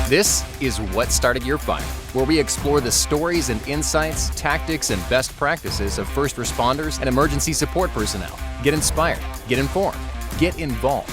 This is What Started Your Fire, where we explore the stories and insights, tactics, and best practices of first responders and emergency support personnel. Get inspired, get informed, get involved.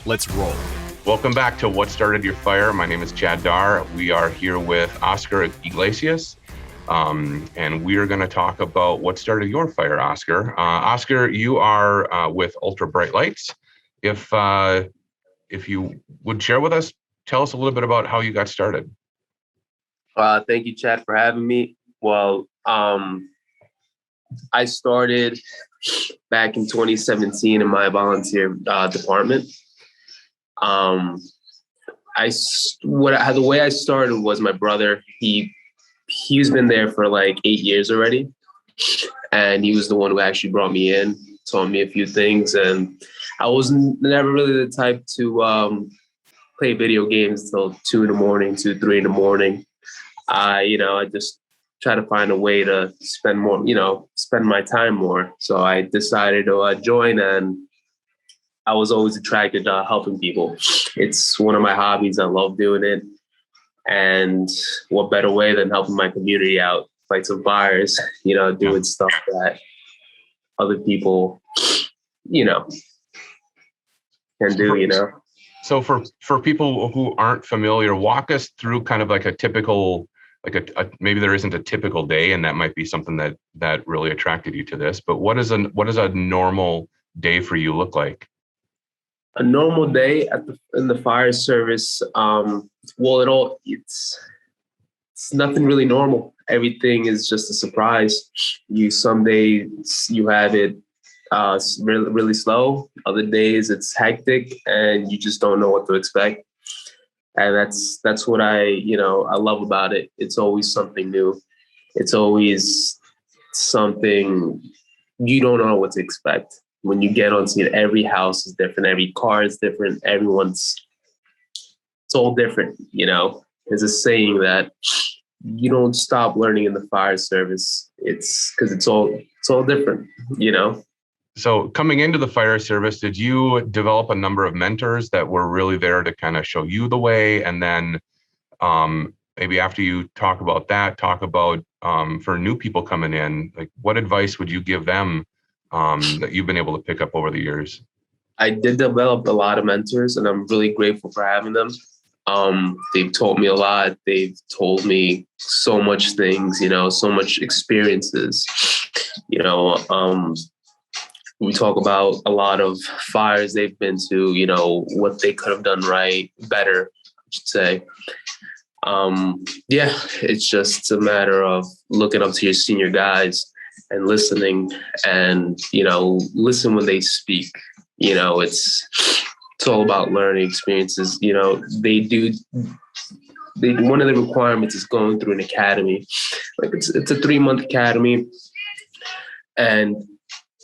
Let's roll. Welcome back to What Started Your Fire. My name is Chad Dar. We are here with Oscar Iglesias, and we are going to talk about what started your fire, Oscar. Oscar, you are with Ultra Bright Lightz. If you would share with us, tell us a little bit about how you got started. Thank you, Chad, for having me. Well, I started back in 2017 in my volunteer department. The way I started was my brother. He's been there for like 8 years already, and he was the one who actually brought me in, taught me a few things, and I was never really the type to play video games till 2 in the morning, 2, 3 in the morning. I just try to find a way to spend my time more. So I decided to join, and I was always attracted to helping people. It's one of my hobbies. I love doing it. And what better way than helping my community out, fight some fires, doing stuff that other people, can do, So for people who aren't familiar, walk us through kind of like a typical, maybe there isn't a typical day, and that might be something that really attracted you to this. But what does a normal day for you look like? A normal day in the fire service, it's nothing really normal. Everything is just a surprise. Some days you have it really, really slow. Other days it's hectic, and you just don't know what to expect. And that's what I love about it. It's always something new. It's always something you don't know what to expect. When you get on scene, every house is different. Every car is different. It's all different. There's a saying that you don't stop learning in the fire service. It's because it's all different, So coming into the fire service, did you develop a number of mentors that were really there to kind of show you the way? And then maybe after you talk about for new people coming in, like what advice would you give them that you've been able to pick up over the years? I did develop a lot of mentors, and I'm really grateful for having them. They've taught me a lot. They've told me so much things, so much experiences, we talk about a lot of fires they've been to, what they could have done better, I should say. It's just a matter of looking up to your senior guys and listening, and, listen when they speak. It's all about learning experiences. One of the requirements is going through an academy. Like it's a 3-month academy,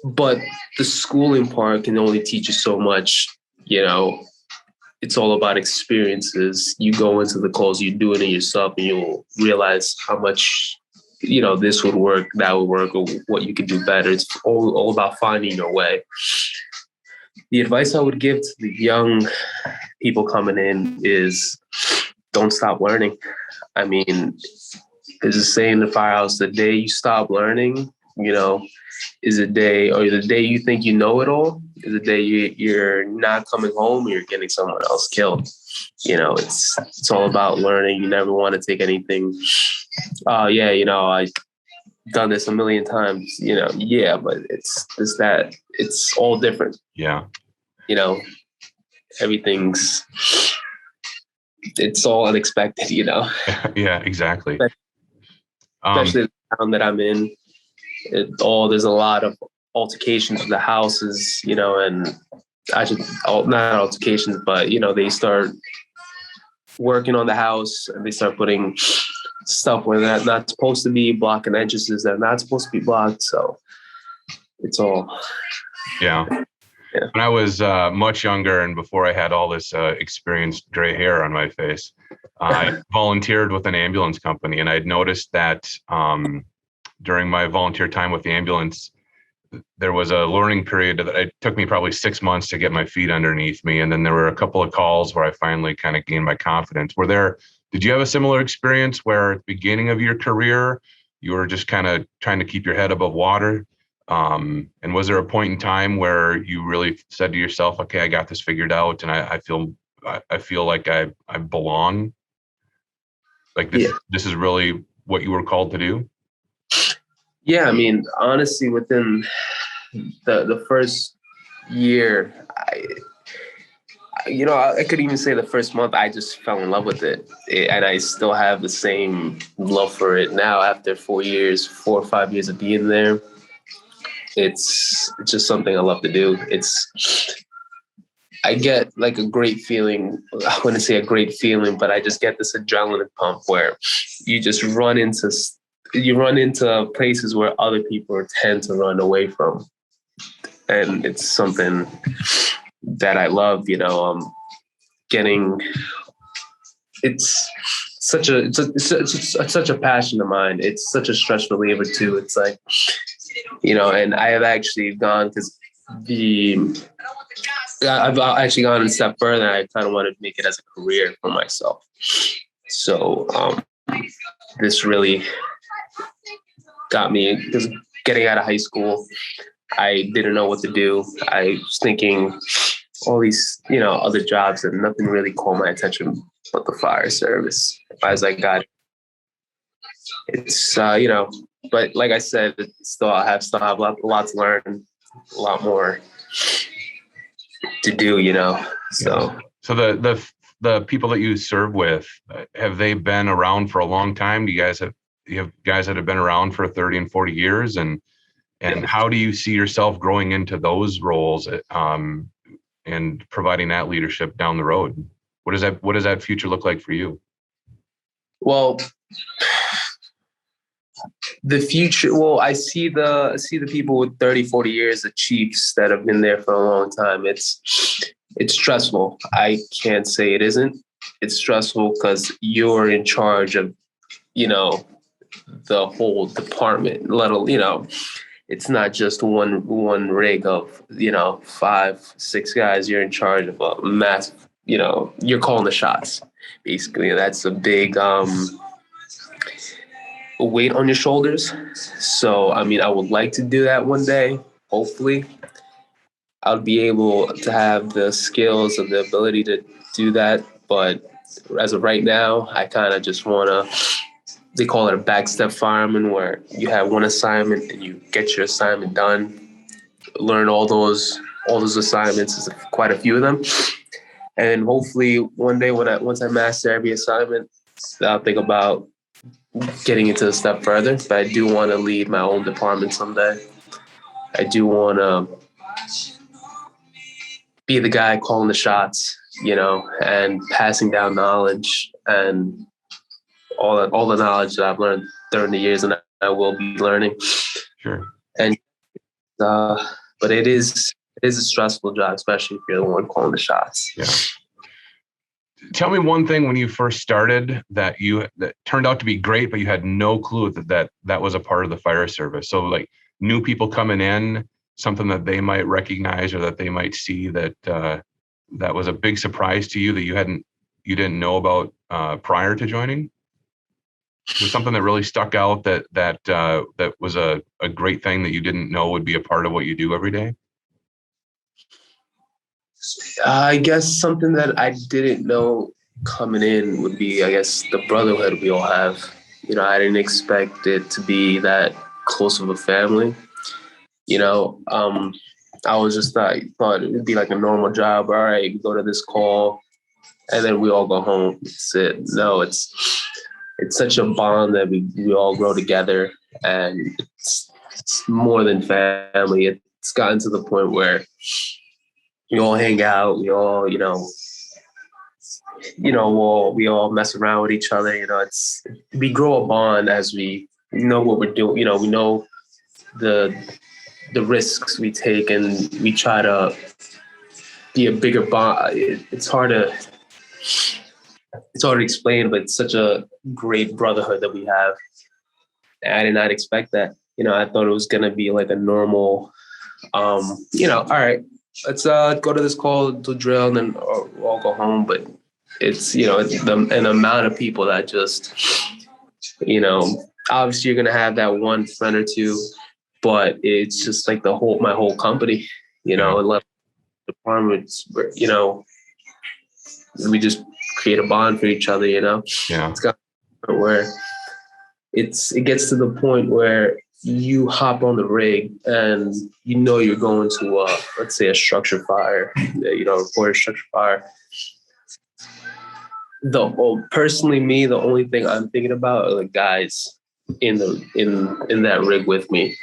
but the schooling part can only teach you so much. It's all about experiences. You go into the calls, you do it in yourself, and you'll realize how much, this would work, that would work, or what you could do better. It's all about finding your way. The advice I would give to the young people coming in is don't stop learning. I mean, there's a saying in the firehouse, the day you stop learning, is the day you think you know it all, is the day you're not coming home, or you're getting someone else killed. It's all about learning. You never want to take anything. I've done this a million times, but it's just that it's all different. Yeah. It's all unexpected, Yeah, exactly. Especially the town that I'm in. There's a lot of altercations with the houses, and not altercations, but, they start working on the house, and they start putting stuff where they're not supposed to be, blocking entrances that are not supposed to be blocked. So it's all. Yeah. When I was much younger, and before I had all this experienced gray hair on my face, I volunteered with an ambulance company, and I'd noticed that during my volunteer time with the ambulance, there was a learning period that it took me probably 6 months to get my feet underneath me. And then there were a couple of calls where I finally kind of gained my confidence. Were there Did you have a similar experience where at the beginning of your career, you were just kind of trying to keep your head above water? And was there a point in time where you really said to yourself, okay, I got this figured out and I feel like I belong? Like this is really what you were called to do? Yeah, I mean, honestly, within the first year, I could even say the first month, I just fell in love with it. And I still have the same love for it now after 4 or 5 years of being there. It's just something I love to do. I get like a great feeling. I wouldn't say a great feeling, but I just get this adrenaline pump where you just run into places where other people tend to run away from. And it's something that I love, it's such a passion of mine. It's such a stress reliever too. It's like, and I have actually gone I've actually gone a step further. I kind of wanted to make it as a career for myself. So this really got me, because getting out of high school, I didn't know what to do. I was thinking all these, other jobs, and nothing really caught my attention but the fire service. As I got it, it's, but like I said, I still have a lot to learn, a lot more to do, so. So the people that you serve with, have they been around for a long time? You have guys that have been around for 30 and 40 years, and how do you see yourself growing into those roles, and providing that leadership down the road? What does that future look like for you? Well, the future, I see the people with 30, 40 years, the chiefs that have been there for a long time. It's stressful. I can't say it isn't. It's stressful because you're in charge of, the whole department, it's not just one rig of, 5, 6 guys. You're in charge of a massive, you're calling the shots, basically. That's a big weight on your shoulders. So, I mean, I would like to do that one day. Hopefully, I'll be able to have the skills and the ability to do that. But as of right now, I kind of just want to, they call it a backstep fireman, where you have one assignment and you get your assignment done, learn all those assignments, quite a few of them. And hopefully one day once I master every assignment, I'll think about getting into a step further. But I do want to lead my own department someday. I do want to be the guy calling the shots, and passing down knowledge and all the knowledge that I've learned during the years, and I will be learning. Sure. And but it is a stressful job, especially if you're the one calling the shots. Yeah. Tell me one thing when you first started that turned out to be great, but you had no clue that was a part of the fire service. So like new people coming in, something that they might recognize or that they might see that was a big surprise to you that you didn't know about prior to joining. Was something that really stuck out that was a great thing that you didn't know would be a part of what you do every day? I guess something that I didn't know coming in would be, I guess, the brotherhood we all have. I didn't expect it to be that close of a family. I was just thought it would be like a normal job. All right, we go to this call and then we all go home. That's it. No, it's such a bond that we all grow together, and it's more than family. It's gotten to the point where we all hang out. We all, we all mess around with each other. We grow a bond as we know what we're doing. We know the risks we take, and we try to be a bigger bond. It's hard to explain, but it's such a great brotherhood that we have. And I did not expect that. I thought it was going to be like a normal, all right, let's go to this call to drill and then we'll all go home. But it's, it's an amount of people that just, obviously you're going to have that one friend or two, but it's just like my whole company, and left departments, we just create a bond for each other, Yeah. It's got where it gets to the point where you hop on the rig and you're going to let's say a structure fire, report a structure fire. Personally, me, the only thing I'm thinking about are the guys in that rig with me.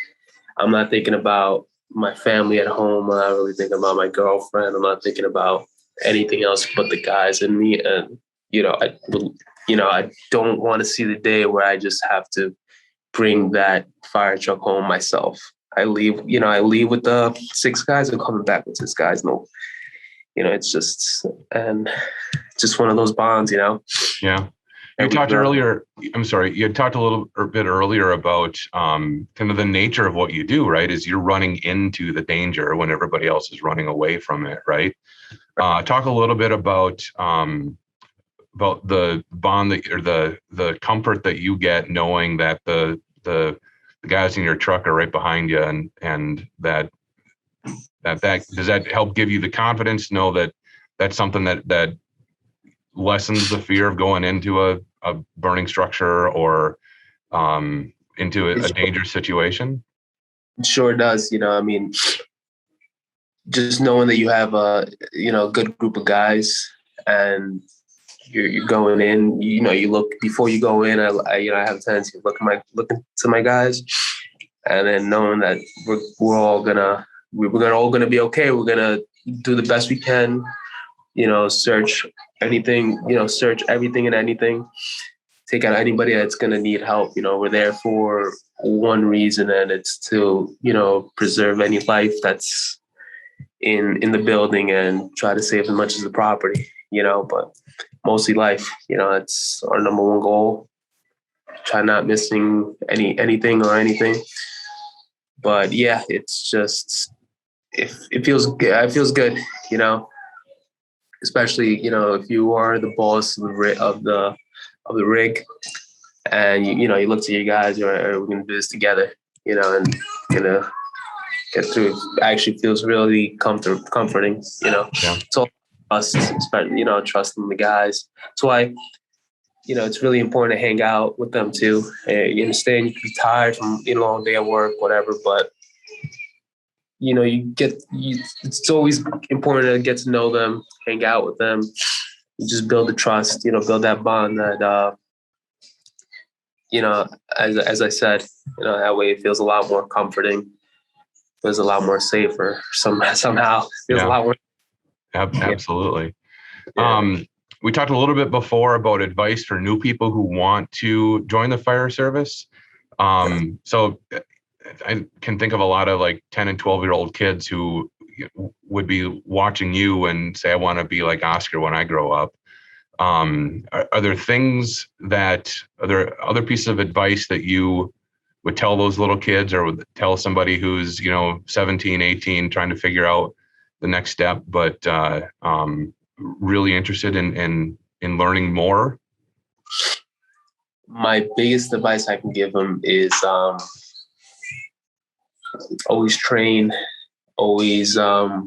I'm not thinking about my family at home. I'm not really thinking about my girlfriend. I'm not thinking about anything else but the guys in me. And I don't want to see the day where I just have to bring that fire truck home myself. I leave with the 6 guys and coming back with 6 guys. No, it's just one of those bonds, Yeah. You talked earlier, I'm sorry, you had talked a little bit earlier about kind of the nature of what you do, right? Is you're running into the danger when everybody else is running away from it, right? Talk a little bit about the bond or the comfort that you get knowing that the guys in your truck are right behind you, and that does that help give you the confidence to know that that's something that lessens the fear of going into a burning structure or into a dangerous situation? It sure does. Just knowing that you have a good group of guys and you're going in, you look before you go in. I have a tendency to look to my guys, and then knowing that we're all gonna be okay. We're gonna do the best we can. Search anything. Search everything and anything. Take out anybody that's gonna need help. We're there for one reason, and it's to preserve any life that's in the building and try to save as much as the property. But mostly life. That's our number one goal. Try not missing anything. But yeah, it's just it feels good. It feels good, especially if you are the boss of the rig, and you look to your guys, we're gonna do this together, and get through. It actually feels really comforting, Yeah. It's all trust, especially, trust in the guys. That's why, it's really important to hang out with them too. You understand you can be tired from a long day of work, whatever, but it's always important to get to know them, hang out with them. You just build the trust, build that bond that, as I said, that way it feels a lot more comforting. Feels a lot more safer somehow. Feels a lot more. Absolutely. Yeah. We talked a little bit before about advice for new people who want to join the fire service. So I can think of a lot of like 10 and 12-year-old kids who would be watching you and say, I want to be like Oscar when I grow up. Are there other pieces of advice that you would tell those little kids, or would tell somebody who's 17, 18, trying to figure out the next step, but really interested in learning more? My biggest advice I can give them is always train, always the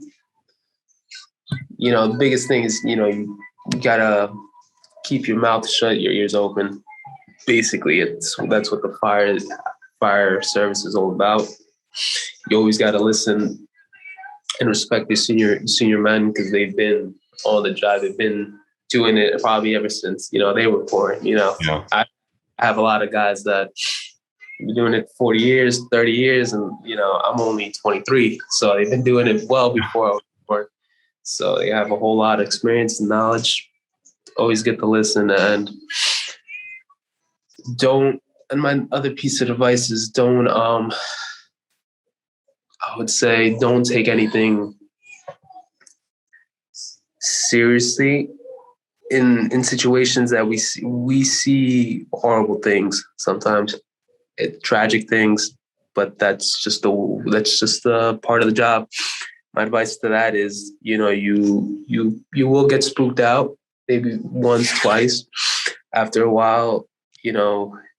biggest thing is you gotta keep your mouth shut, your ears open. Basically, that's what the fire service is all about. You always got to listen and respect the senior men, because they've been on the job. They've been doing it probably ever since they were born. Yeah. I have a lot of guys that have been doing it 40 years, 30 years, and I'm only 23, so they've been doing it well before I was born. So they have a whole lot of experience and knowledge. Always get to listen, and and my other piece of advice is don't take anything seriously in situations that we see horrible things sometimes, tragic things, but that's just a part of the job. My advice to that is, you will get spooked out. maybe once, twice. After a while,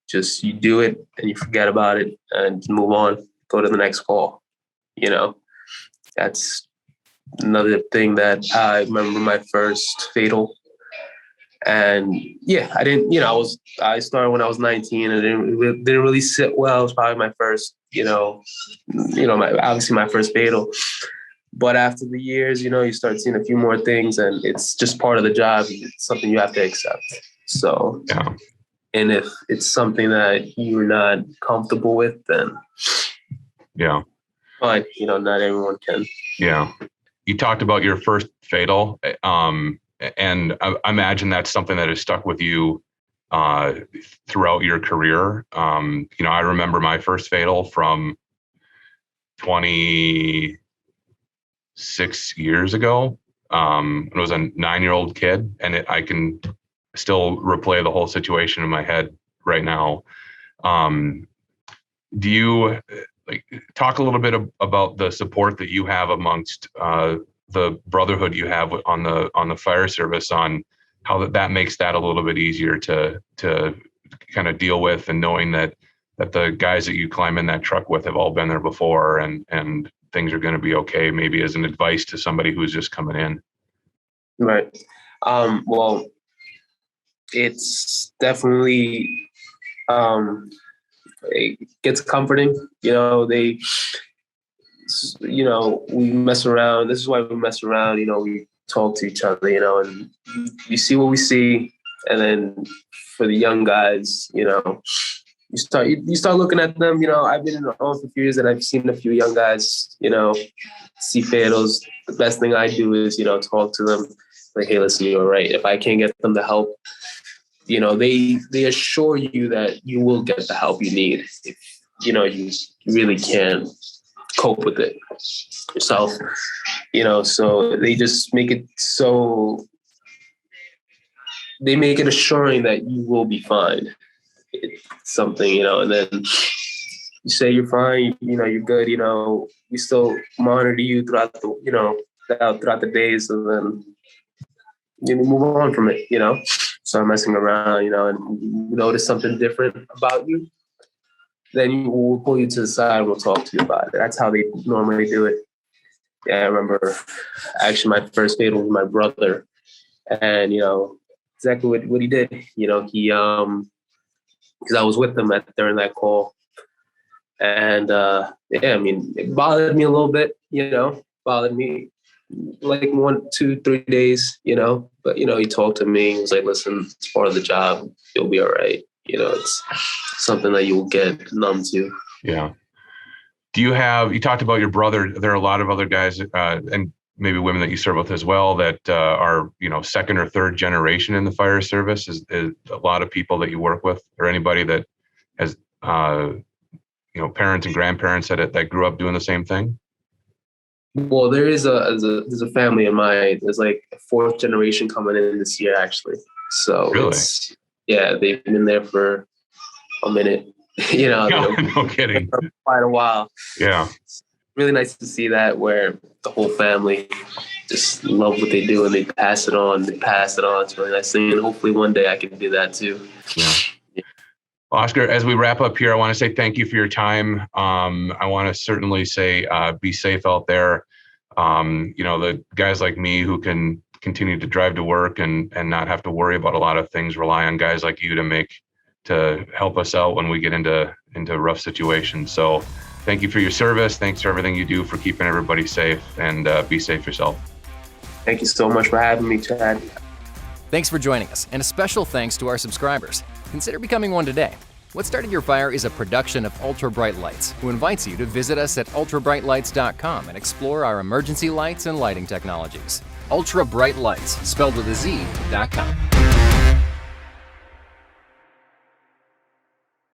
just you do it and you forget about it and move on, go to the next call. That's another thing that I remember my first fatal. And yeah, I didn't, I started when I was 19 and didn't really sit well. It was probably my first, obviously my first fatal. But after the years, you start seeing a few more things, and it's just part of the job. It's something you have to accept. So, Yeah. And if it's something that you're not comfortable with, then Yeah. fine. Not everyone can. Yeah. You talked about your first fatal, and I imagine that's something that has stuck with you throughout your career. I remember my first fatal from 26 years ago. When I was a 9-year-old kid, and I can still replay the whole situation in my head right now. Do you talk a little bit about the support that you have amongst the brotherhood you have on the fire service, on how that makes that a little bit easier to kind of deal with, and knowing that the guys that you climb in that truck with have all been there before, and things are going to be okay, maybe as an advice to somebody who's just coming in? Right. Well, it's definitely, it gets comforting. We mess around. This is why we mess around. We talk to each other, and you see what we see. And then for the young guys, you start looking at them. I've been in the army for a few years, and I've seen a few young guys, see fatals. The best thing I do is, talk to them like, hey, listen, you're right. If I can't get them the help, they assure you that you will get the help you need if, you really can cope with it yourself, so they just make it so they make it assuring that you will be fine. It's something, and then you say you're fine, you're good, we still monitor you throughout the days, and then you move on from it, start messing around, and you notice something different about you, then we'll pull you to the side, we'll talk to you about it. That's how they normally do it. Yeah, I remember actually my first fatal was my brother, and exactly what he did. He because I was with him during that call, and it bothered me a little bit. Bothered me like 1, 2, 3 days. But he talked to me. He was like, "Listen, it's part of the job. You'll be all right." It's something that you'll get numb to. Yeah. You talked about your brother. There are a lot of other guys and maybe women that you serve with as well that are, second or third generation in the fire service. Is a lot of people that you work with, or anybody that has, parents and grandparents that grew up doing the same thing? Well, there's a family of mine. There's like a 4th generation coming in this year, actually. So really? Yeah, they've been there for a minute. No kidding. For quite a while. Yeah. It's really nice to see that, where the whole family just love what they do and they pass it on. It's really nice thing. And hopefully one day I can do that too. Yeah. Oscar, as we wrap up here, I want to say thank you for your time. I want to certainly say be safe out there. The guys like me who can continue to drive to work and not have to worry about a lot of things, rely on guys like you to help us out when we get into rough situations. So thank you for your service. Thanks for everything you do for keeping everybody safe, and be safe yourself. Thank you so much for having me, Chad. Thanks for joining us, and a special thanks to our subscribers. Consider becoming one today. What Started Your Fire is a production of Ultra Bright Lightz, who invites you to visit us at ultrabrightlightz.com and explore our emergency lights and lighting technologies. Ultra Bright Lightz, spelled with a Z.com.